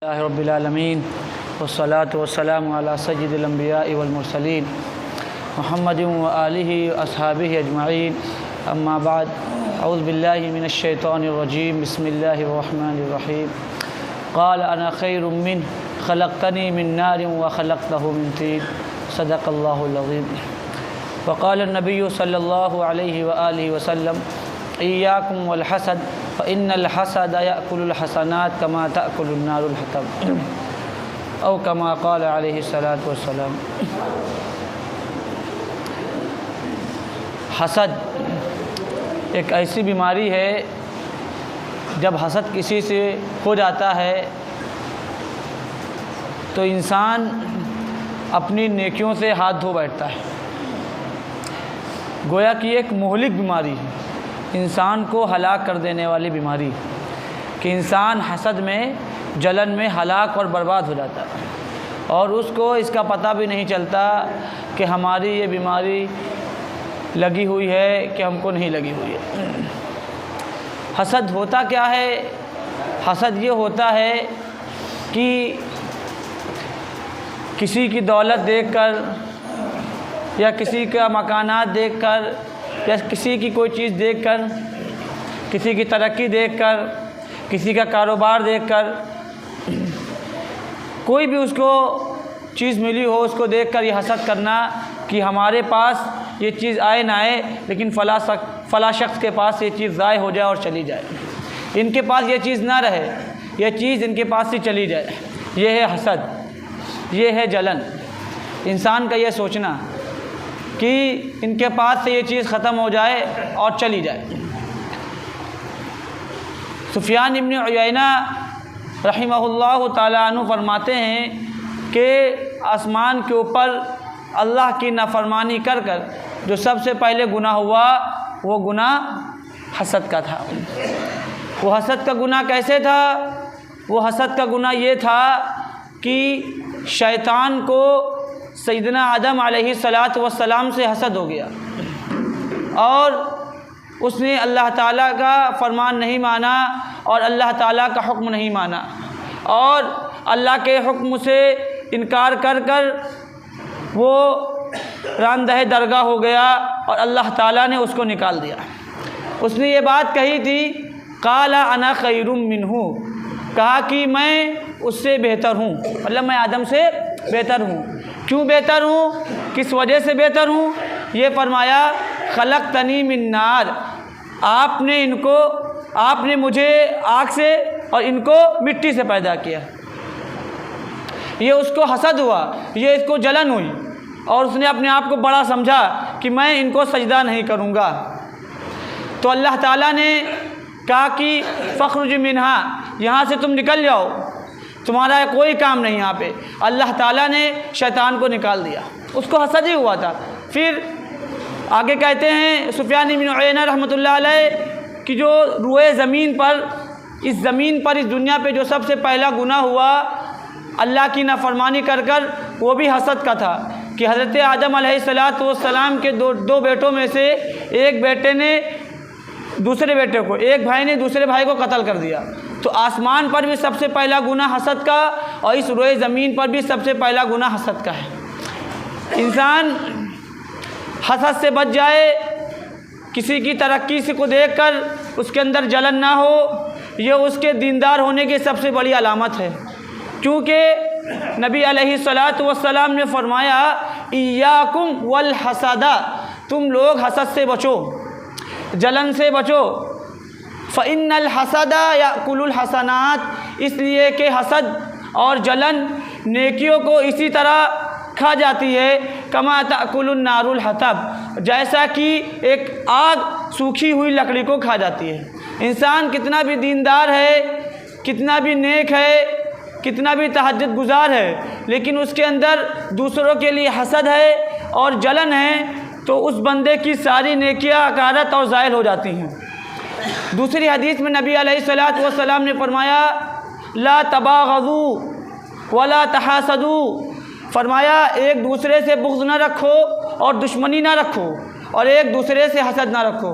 اللہ رب العالمین والصلاة والسلام علی سید الانبیاء والمرسلین محمد و آلہ واصحابہ اجمعین اما بعد اعوذ باللہ من الشیطان الرجیم بسم اللہ الرحمن الرحیم قال انا خیر منہ خلقتنی من نار وخلقتہ من طین صدق اللہ العظیم وقال النبی صلی اللہ علیہ وآلہ وسلم ایاکم والحسد فإن الحسد يأكل الحسنات كما تأكل النار الحطب او كما قال علیہ الصلاۃ والسلام۔ حسد ایک ایسی بیماری ہے، جب حسد کسی سے ہو جاتا ہے تو انسان اپنی نیکیوں سے ہاتھ دھو بیٹھتا ہے، گویا کہ ایک مہلک بیماری ہے، انسان کو ہلاک کر دینے والی بیماری، کہ انسان حسد میں، جلن میں ہلاک اور برباد ہو جاتا ہے، اور اس کو اس کا پتہ بھی نہیں چلتا کہ ہماری یہ بیماری لگی ہوئی ہے کہ ہم کو نہیں لگی ہوئی ہے۔ حسد ہوتا کیا ہے؟ حسد یہ ہوتا ہے کہ کسی کی دولت دیکھ کر یا کسی کا مکانات دیکھ کر یا کسی کی کوئی چیز دیکھ کر، کسی کی ترقی دیکھ کر، کسی کا کاروبار دیکھ کر، کوئی بھی اس کو چیز ملی ہو اس کو دیکھ کر یہ حسد کرنا کہ ہمارے پاس یہ چیز آئے نہ آئے لیکن فلاں شخص کے پاس یہ چیز ضائع ہو جائے اور چلی جائے، ان کے پاس یہ چیز نہ رہے، یہ چیز ان کے پاس ہی چلی جائے۔ یہ ہے حسد، یہ ہے جلن، انسان کا یہ سوچنا کہ ان کے پاس سے یہ چیز ختم ہو جائے اور چلی جائے۔ سفیان ابن عیینہ رحمہ اللہ تعالیٰ عنہ فرماتے ہیں کہ آسمان کے اوپر اللہ کی نافرمانی کر کر جو سب سے پہلے گناہ ہوا وہ گناہ حسد کا تھا۔ وہ حسد کا گناہ کیسے تھا؟ وہ حسد کا گناہ یہ تھا کہ شیطان کو سیدنا آدم علیہ السلام سے حسد ہو گیا، اور اس نے اللہ تعالیٰ کا فرمان نہیں مانا اور اللہ تعالیٰ کا حکم نہیں مانا، اور اللہ کے حکم سے انکار کر کر وہ راندہ درگاہ ہو گیا اور اللہ تعالیٰ نے اس کو نکال دیا۔ اس نے یہ بات کہی تھی، قال انا خیر منہ، کہا کہ میں اس سے بہتر ہوں، مطلب میں آدم سے بہتر ہوں۔ کیوں بہتر ہوں؟ کس وجہ سے بہتر ہوں؟ یہ فرمایا خلقتنی من نار، آپ نے مجھے آگ سے اور ان کو مٹی سے پیدا کیا۔ یہ اس کو حسد ہوا، یہ اس کو جلن ہوئی، اور اس نے اپنے آپ کو بڑا سمجھا کہ میں ان کو سجدہ نہیں کروں گا۔ تو اللہ تعالیٰ نے کہا کہ فخرج منہا، یہاں سے تم نکل جاؤ، تمہارا کوئی کام نہیں یہاں پہ۔ اللہ تعالیٰ نے شیطان کو نکال دیا، اس کو حسد ہی ہوا تھا۔ پھر آگے کہتے ہیں سفیان بن عیینہ رحمۃ اللہ علیہ کہ جو روئے زمین پر، اس زمین پر، اس دنیا پہ جو سب سے پہلا گناہ ہوا اللہ کی نافرمانی کر کر، وہ بھی حسد کا تھا، کہ حضرت آدم علیہ السلام کے دو بیٹوں میں سے ایک بیٹے نے دوسرے بیٹے کو، ایک بھائی نے دوسرے بھائی کو قتل کر دیا۔ تو آسمان پر بھی سب سے پہلا گناہ حسد کا، اور اس روئے زمین پر بھی سب سے پہلا گناہ حسد کا ہے۔ انسان حسد سے بچ جائے، کسی کی ترقی سے کو دیکھ کر اس کے اندر جلن نہ ہو، یہ اس کے دیندار ہونے کی سب سے بڑی علامت ہے، کیونکہ نبی علیہ الصلاۃ والسلام نے فرمایا ایاکم والحسد، تم لوگ حسد سے بچو، جلن سے بچو۔ فإن الحسد یأکل الحسنات، اس لیے کہ حسد اور جلن نیکیوں کو اسی طرح کھا جاتی ہے، کما تأکل النار الحطب، جیسا کہ ایک آگ سوکھی ہوئی لکڑی کو کھا جاتی ہے۔ انسان کتنا بھی دیندار ہے، کتنا بھی نیک ہے، کتنا بھی تہجد گزار ہے، لیکن اس کے اندر دوسروں کے لیے حسد ہے اور جلن ہے، تو اس بندے کی ساری نیکیاں اکارت اور زائل ہو جاتی ہیں۔ دوسری حدیث میں نبی علیہ الصلاۃ والسلام نے فرمایا لا تباغضوا ولا تحاسدوا، فرمایا ایک دوسرے سے بغض نہ رکھو اور دشمنی نہ رکھو، اور ایک دوسرے سے حسد نہ رکھو۔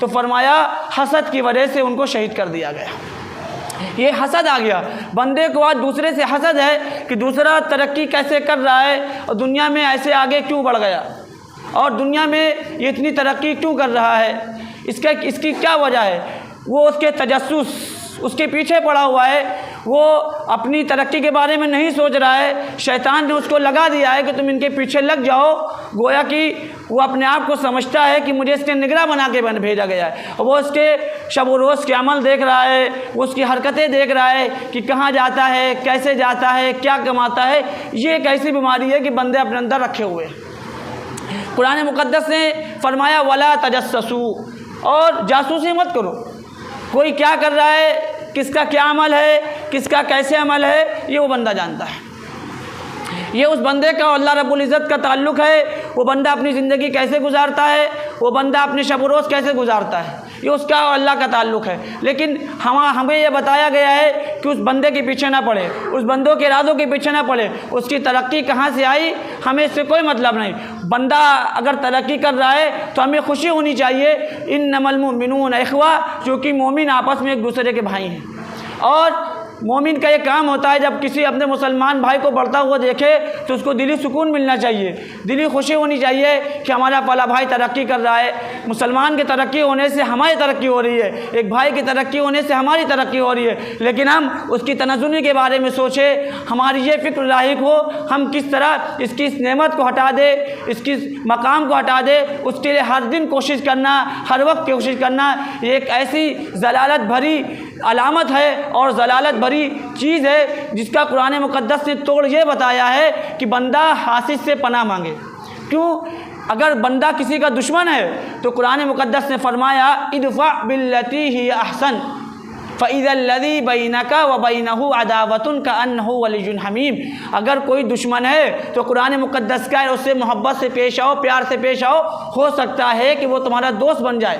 تو فرمایا حسد کی وجہ سے ان کو شہید کر دیا گیا۔ یہ حسد آ گیا بندے کو، آج دوسرے سے حسد ہے کہ دوسرا ترقی کیسے کر رہا ہے اور دنیا میں ایسے آگے کیوں بڑھ گیا، اور دنیا میں یہ اتنی ترقی کیوں کر رہا ہے، اس کی کیا وجہ ہے۔ وہ اس کے تجسس اس کے پیچھے پڑا ہوا ہے، وہ اپنی ترقی کے بارے میں نہیں سوچ رہا ہے، شیطان نے اس کو لگا دیا ہے کہ تم ان کے پیچھے لگ جاؤ، گویا کہ وہ اپنے آپ کو سمجھتا ہے کہ مجھے اس کے نگراں بنا کے بھیجا گیا ہے، اور وہ اس کے شب و روز کے عمل دیکھ رہا ہے، وہ اس کی حرکتیں دیکھ رہا ہے کہ کہاں جاتا ہے، کیسے جاتا ہے، کیا کماتا ہے۔ یہ ایک ایسی بیماری ہے کہ بندے اپنے اندر رکھے ہوئے ہیں۔ قرآن مقدس نے فرمایا ولا تجسسوا، اور جاسوسی مت کرو، کوئی کیا کر رہا ہے، کس کا کیا عمل ہے، کس کا کیسے عمل ہے، یہ وہ بندہ جانتا ہے۔ یہ اس بندے کا اللہ رب العزت کا تعلق ہے، وہ بندہ اپنی زندگی کیسے گزارتا ہے، وہ بندہ اپنے شب و روز کیسے گزارتا ہے، یہ اس کا اور اللہ کا تعلق ہے۔ لیکن ہمیں یہ بتایا گیا ہے کہ اس بندے کے پیچھے نہ پڑے، اس بندوں کے ارادوں کے پیچھے نہ پڑے، اس کی ترقی کہاں سے آئی ہمیں اس سے کوئی مطلب نہیں۔ بندہ اگر ترقی کر رہا ہے تو ہمیں خوشی ہونی چاہیے، انما المؤمنون اخوہ، چونکہ مومن آپس میں ایک دوسرے کے بھائی ہیں، اور مومن کا یہ کام ہوتا ہے جب کسی اپنے مسلمان بھائی کو بڑھتا ہوا دیکھے تو اس کو دلی سکون ملنا چاہیے، دلی خوشی ہونی چاہیے کہ ہمارا فلاں بھائی ترقی کر رہا ہے۔ مسلمان کے ترقی ہونے سے ہماری ترقی ہو رہی ہے، ایک بھائی کی ترقی ہونے سے ہماری ترقی ہو رہی ہے، لیکن ہم اس کی تنزلی کے بارے میں سوچیں، ہماری یہ فکر لاحق ہو ہم کس طرح اس کی اس نعمت کو ہٹا دے، اس کی مقام کو ہٹا دے، اس کے لیے ہر دن کوشش کرنا، ہر وقت کوشش کرنا۔ یہ ایک ایسی ضلالت بھری علامت ہے اور ضلالت بھری چیز ہے جس کا قرآن مقدس نے توڑ یہ بتایا ہے کہ بندہ حاسد سے پناہ مانگے۔ کیوں؟ اگر بندہ کسی کا دشمن ہے تو قرآن مقدس نے فرمایا ادفع باللتی ہی احسن فَإِذَا الَّذِي بَيْنَكَ وَبَيْنَهُ عَدَاوَةٌ كَأَنَّهُ وَلِيٌّ حَمِيمٌ، اگر کوئی دشمن ہے تو قرآن مقدس کا ہے اس سے محبت سے پیش آؤ، پیار سے پیش آؤ، ہو سکتا ہے کہ وہ تمہارا دوست بن جائے۔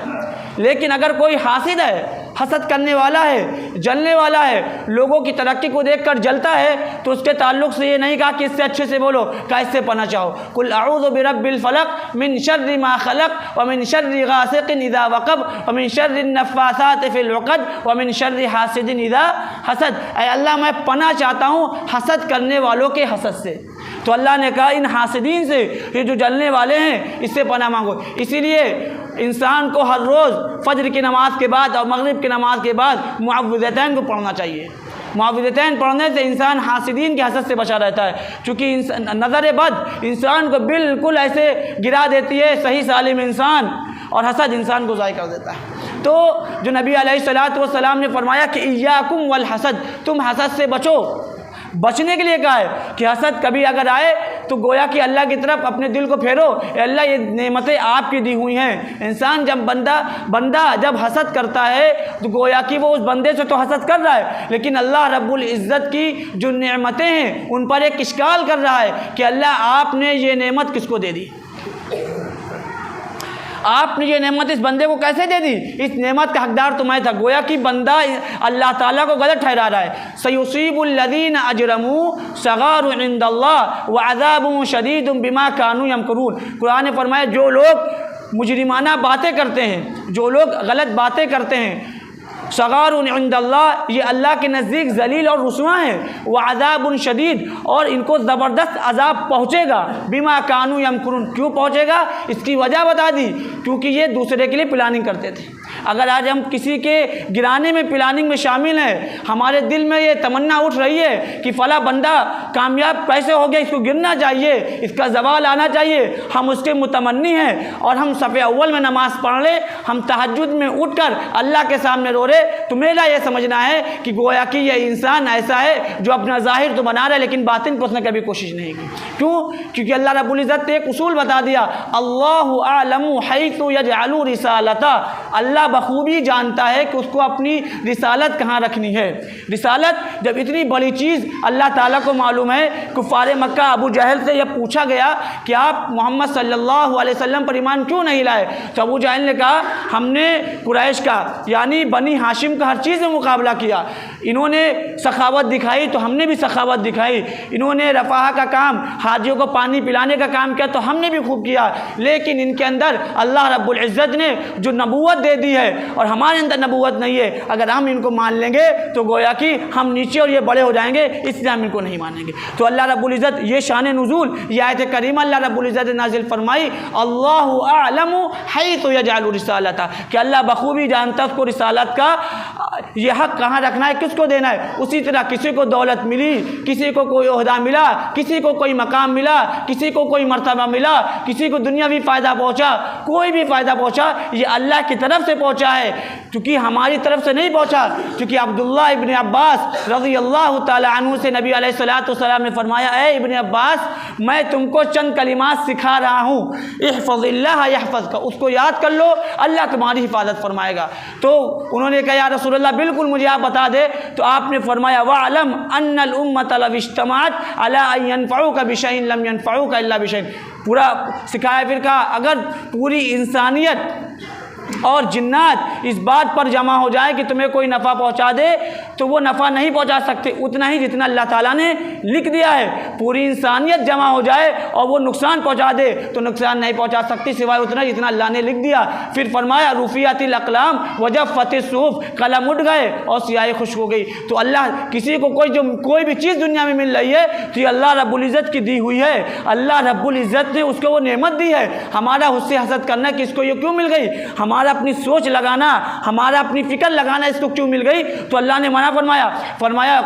لیکن اگر کوئی حاسد ہے، حسد کرنے والا ہے، جلنے والا ہے، لوگوں کی ترقی کو دیکھ کر جلتا ہے، تو اس کے تعلق سے یہ نہیں کہا کہ اس سے اچھے سے بولو، کہا اس سے پناہ چاہو، قل اعوذ برب الفلق من شر ما خلق ومن شر غاسق اذا وقب ومن شر النفاثات فی العقد ومن شر حاسد اذا حسد، اے اللہ میں پناہ چاہتا ہوں حسد کرنے والوں کے حسد سے۔ تو اللہ نے کہا ان حاسدین سے، یہ جو جلنے والے ہیں، اس سے پناہ مانگو۔ اسی لیے انسان کو ہر روز فجر کی نماز کے بعد اور مغرب کی نماز کے بعد معوذتین کو پڑھنا چاہیے۔ معوذتین پڑھنے سے انسان حاسدین کے حسد سے بچا رہتا ہے، چونکہ نظر بد انسان کو بالکل ایسے گرا دیتی ہے صحیح سالم انسان، اور حسد انسان کو ضائع کر دیتا ہے۔ تو جو نبی علیہ الصلوۃ والسلام نے فرمایا کہ ایاکم والحسد، تم حسد سے بچو، بچنے کے لیے کہا ہے کہ حسد کبھی اگر آئے تو گویا کہ اللہ کی طرف اپنے دل کو پھیرو، اے اللہ یہ نعمتیں آپ کی دی ہوئی ہیں۔ انسان جب بندہ جب حسد کرتا ہے تو گویا کہ وہ اس بندے سے تو حسد کر رہا ہے، لیکن اللہ رب العزت کی جو نعمتیں ہیں ان پر ایک اشکال کر رہا ہے کہ اللہ آپ نے یہ نعمت کس کو دے دی، آپ نے یہ نعمت اس بندے کو کیسے دے دی، اس نعمت کا حقدار تمہیں تھا۔ گویا کہ بندہ اللہ تعالیٰ کو غلط ٹھہرا رہا ہے۔ سیصیب الذین اجرموا صغار عند اللہ وعذاب شدید بما كانوا یمکرون، قرآن نے فرمایا جو لوگ مجرمانہ باتیں کرتے ہیں، جو لوگ غلط باتیں کرتے ہیں، صغار عند اللہ، یہ اللہ کے نزدیک ذلیل اور رسوا ہیں، وعذاب شدید، اور ان کو زبردست عذاب پہنچے گا، بما كانوا یمکرون، کیوں پہنچے گا اس کی وجہ بتا دی، کیونکہ یہ دوسرے کے لیے پلاننگ کرتے تھے۔ اگر آج ہم کسی کے گرانے میں پلاننگ میں شامل ہیں، ہمارے دل میں یہ تمنا اٹھ رہی ہے کہ فلاں بندہ کامیاب کیسے ہو گیا، اس کو گرنا چاہیے، اس کا زوال آنا چاہیے، ہم اس کے متمنی ہیں، اور ہم صف اول میں نماز پڑھ لیں، ہم تہجد میں اٹھ کر اللہ کے سامنے رو رہے، تو میرا یہ سمجھنا ہے کہ گویا کہ یہ انسان ایسا ہے جو اپنا ظاہر تو بنا رہا ہے لیکن باطن کو اس نے کبھی کوشش نہیں کی۔ کیوں؟ کیونکہ اللہ رب العزت نے ایک اصول بتا دیا، اللہ اعلم حیث یجعل رسالتہ، اللہ بخوبی جانتا ہے کہ اس کو اپنی رسالت کہاں رکھنی ہے۔ رسالت جب اتنی بڑی چیز اللہ تعالیٰ کو معلوم ہے، کفار مکہ ابو جہل سے یہ پوچھا گیا کہ آپ محمد صلی اللہ علیہ وسلم پر ایمان کیوں نہیں لائے، تو ابو جہل نے کہا ہم نے قریش کا یعنی بنی ہاشم کا ہر چیز میں مقابلہ کیا، انہوں نے سخاوت دکھائی تو ہم نے بھی سخاوت دکھائی، انہوں نے رفاہ کا کام، حاجیوں کو پانی پلانے کا کام کیا تو ہم نے بھی خوب کیا، لیکن ان کے اندر اللہ رب العزت نے جو نبوت دے دی ہے اور ہمارے اندر نبوت نہیں ہے، اگر ہم ان کو مان لیں گے تو گویا کہ ہم نیچے اور یہ بڑے ہو جائیں گے، اس لیے ہم ان کو نہیں مانیں گے۔ تو اللہ رب العزت یہ شان نزول، یہ آیت کریمہ اللہ رب العزت نے نازل فرمائی، اللہ اعلم حیث یجعل رسالتہ، کہ اللہ بخوبی جانتا اس کو رسالت کا یہ حق کہاں رکھنا ہے، کس کو دینا ہے۔ اسی طرح کسی کو دولت ملی، کسی کو کوئی عہدہ ملا، کسی کو کوئی مقام ملا، کسی کو کوئی مرتبہ ملا، کسی کو دنیاوی فائدہ پہنچا، کوئی بھی فائدہ پہنچا، یہ اللہ کی طرف سے پہنچا ہے، کیونکہ ہماری طرف سے نہیں پہنچا۔ کیونکہ عبداللہ ابن عباس رضی اللہ تعالی عنہ سے نبی علیہ الصلوۃ نے فرمایا، اے ابن عباس میں تم کو چند کلمات سکھا رہا ہوں، احفظ اللہ یحفظک، اس کو یاد کر لو اللہ تمہاری حفاظت فرمائے گا۔ تو انہوں نے کہا یا رسول اللہ بالکل مجھے آپ بتا دے، تو آپ نے فرمایا وَاعْلَمْ أَنَّ الْأُمَّةَ لَوِ اجْتَمَعَتْ عَلَىٰ أَن يَنفَعُوكَ بِشَيْءٍ لَمْ يَنفَعُوكَ إِلَّا بِشَيْءٍ، پورا سکھایا، پھر کہا اگر پوری انسانیت اور جنات اس بات پر جمع ہو جائے کہ تمہیں کوئی نفع پہنچا دے تو وہ نفع نہیں پہنچا سکتے اتنا ہی جتنا اللہ تعالیٰ نے لکھ دیا ہے۔ پوری انسانیت جمع ہو جائے اور وہ نقصان پہنچا دے تو نقصان نہیں پہنچا سکتی سوائے اتنا جتنا اللہ نے لکھ دیا۔ پھر فرمایا رفعت الاقلام وجفت الصحف، قلم اٹھ گئے اور سیاہی خشک ہو گئی۔ تو اللہ کسی کو کوئی بھی چیز دنیا میں مل رہی ہے تو یہ اللہ رب العزت کی دی ہوئی ہے، اللہ رب العزت نے اس کو وہ نعمت دی ہے۔ ہمارا اس سے حسد کرنا کہ اس کو یہ کیوں مل گئی، ہمارا اپنی سوچ لگانا، ہمارا اپنی فکر لگانا اس کو کیوں مل گئی، تو اللہ نے منع فرمایا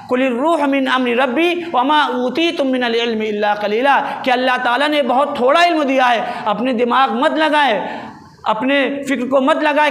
قل الروح من امر ربی وما اوتیتم من العلم الا قلیلا، کہ اللہ تعالیٰ نے بہت تھوڑا علم دیا ہے، اپنے دماغ مت لگائے، اپنے فکر کو مت لگائے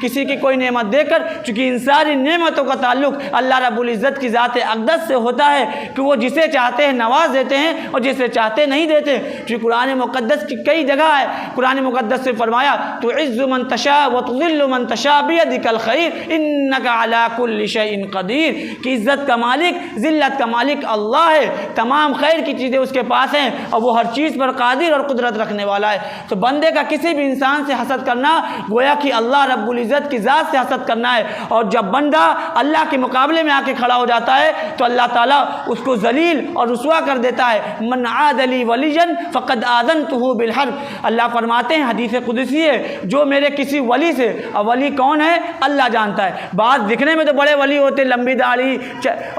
کسی کی کوئی نعمت دے کر، چونکہ ان ساری نعمتوں کا تعلق اللہ رب العزت کی ذات اقدس سے ہوتا ہے کہ وہ جسے چاہتے ہیں نواز دیتے ہیں اور جسے چاہتے نہیں دیتے۔ جو قرآن مقدس کی کئی جگہ ہے، قرآن مقدس سے فرمایا تعز من تشاء وتذل من تشاء بیدک الخیر انک علی کل شیء قدیر، کہ عزت کا مالک ذلت کا مالک اللہ ہے، تمام خیر کی چیزیں اس کے پاس ہیں اور وہ ہر چیز پر قادر اور قدرت رکھنے والا ہے۔ تو بندے کا کسی بھی انسان سے حسد کرنا گویا کہ اللہ رب العزت کی ذات سے حسد کرنا ہے، اور جب بندہ اللہ کے مقابلے میں آ کے کھڑا ہو جاتا ہے تو اللہ تعالیٰ اس کو ذلیل اور رسوا کر دیتا ہے۔ من عاد لی ولیا فقد آذنتہ بالحرب، اللہ فرماتے ہیں حدیث قدسی ہے، جو میرے کسی ولی سے، اور ولی کون ہے اللہ جانتا ہے، بعض دکھنے میں تو بڑے ولی ہوتے، لمبی داڑھی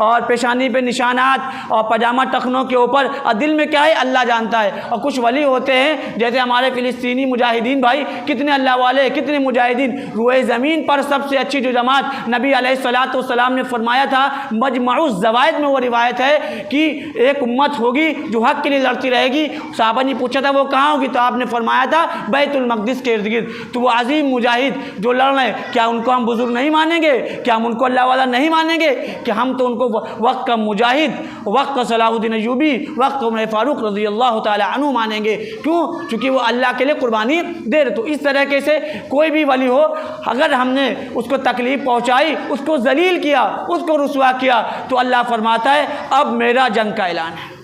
اور پیشانی پہ نشانات اور پاجامہ ٹخنوں کے اوپر، اور دل میں کیا ہے اللہ جانتا ہے۔ اور کچھ ولی ہوتے ہیں جیسے ہمارے فلسطینی مجاہدین بھائی، کتنے اللہ والے، کتنے مجاہدین، روئے زمین پر سب سے اچھی جو جماعت نبی علیہ الصلوۃ نے فرمایا تھا، مجمع الزوائد میں وہ روایت ہے کہ ایک امت ہوگی جو حق کے لیے لڑتی رہے گی۔ صحابہ نے پوچھا تھا وہ کہاں ہوگی، تو آپ نے فرمایا تھا بیت المقدس کے ارد گرد۔ تو وہ عظیم مجاہد جو لڑ رہے ہیں، کیا ان کو ہم بزرگ نہیں مانیں گے، کیا ہم ان کو اللہ والا نہیں مانیں گے، کہ ہم تو ان کو وقت کا مجاہد، وقت کا صلاح الدین ایوبی، وقت عمر فاروق رضی اللہ تعالی عنہ مانیں گے۔ کیوں؟ چونکہ وہ اللہ کے لیے قربانی دے رہے۔ تو اس طریقے سے کوئی بھی ولی ہو، اگر ہم نے اس کو تکلیف پہنچائی، اس کو ذلیل کیا، اس کو رسوا کیا، تو اللہ فرماتا ہے اب میرا جنگ کا اعلان ہے،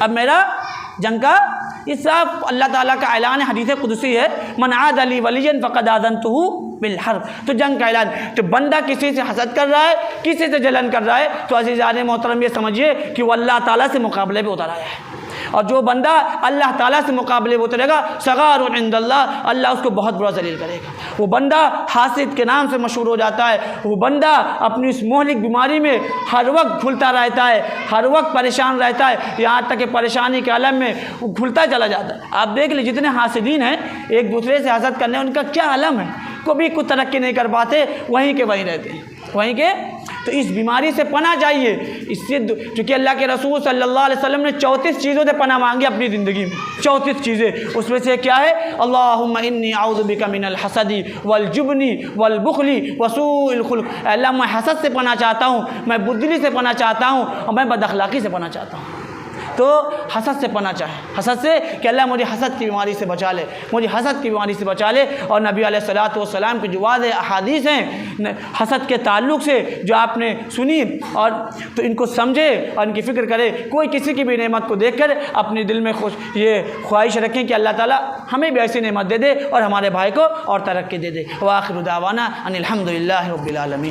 اب میرا جنگ کا، اس صاحب اللہ تعالیٰ کا اعلان ہے، حدیث قدسی ہے، من عاد لی ولیا فقد آذنتہ بالحرب، تو جنگ کا اعلان۔ تو بندہ کسی سے حسد کر رہا ہے، کسی سے جلن کر رہا ہے، تو عزیزان محترم یہ سمجھیے کہ وہ اللہ تعالیٰ سے مقابلے پہ اتر آیا ہے، اور جو بندہ اللہ تعالیٰ سے مقابلے میں اترے گا صغار عند اللہ، اللہ اس کو بہت بڑا ذلیل کرے گا۔ وہ بندہ حاسد کے نام سے مشہور ہو جاتا ہے، وہ بندہ اپنی اس مہلک بیماری میں ہر وقت گھلتا رہتا ہے، ہر وقت پریشان رہتا ہے، یہاں تک کہ پریشانی کے عالم میں وہ گھلتا چلا جاتا ہے۔ آپ دیکھ لیں جتنے حاسدین ہیں ایک دوسرے سے حسد کرنے، ان کا کیا عالم ہے، کبھی کچھ ترقی نہیں کر پاتے، وہیں کے وہیں رہتے ہیں، وہیں کے۔ تو اس بیماری سے پناہ چاہیے، اس سے چونکہ اللہ کے رسول صلی اللہ علیہ وسلم نے 34 چیزوں سے پناہ مانگی اپنی زندگی میں، 34 چیزیں، اس میں سے کیا ہے، اللہم انی اعوذ بک من الحسد والجبن والبخل وسوء الخلق، اے اللہ میں حسد سے پناہ چاہتا ہوں، میں بزدلی سے پناہ چاہتا ہوں، اور میں بد اخلاقی سے پناہ چاہتا ہوں۔ تو حسد سے پناہ چاہے، حسد سے کہ اللہ مجھے حسد کی بیماری سے بچا لے، مجھے حسد کی بیماری سے بچا لے۔ اور نبی علیہ الصلوۃ کی جو واضح احادیث ہیں حسد کے تعلق سے جو آپ نے سنی، اور تو ان کو سمجھے اور ان کی فکر کرے، کوئی کسی کی بھی نعمت کو دیکھ کر اپنے دل میں یہ خواہش رکھیں کہ اللہ تعالیٰ ہمیں بھی ایسی نعمت دے دے اور ہمارے بھائی کو اور ترقی دے دے۔ وآخر دعوانا ان الحمد للہ رب العالمین۔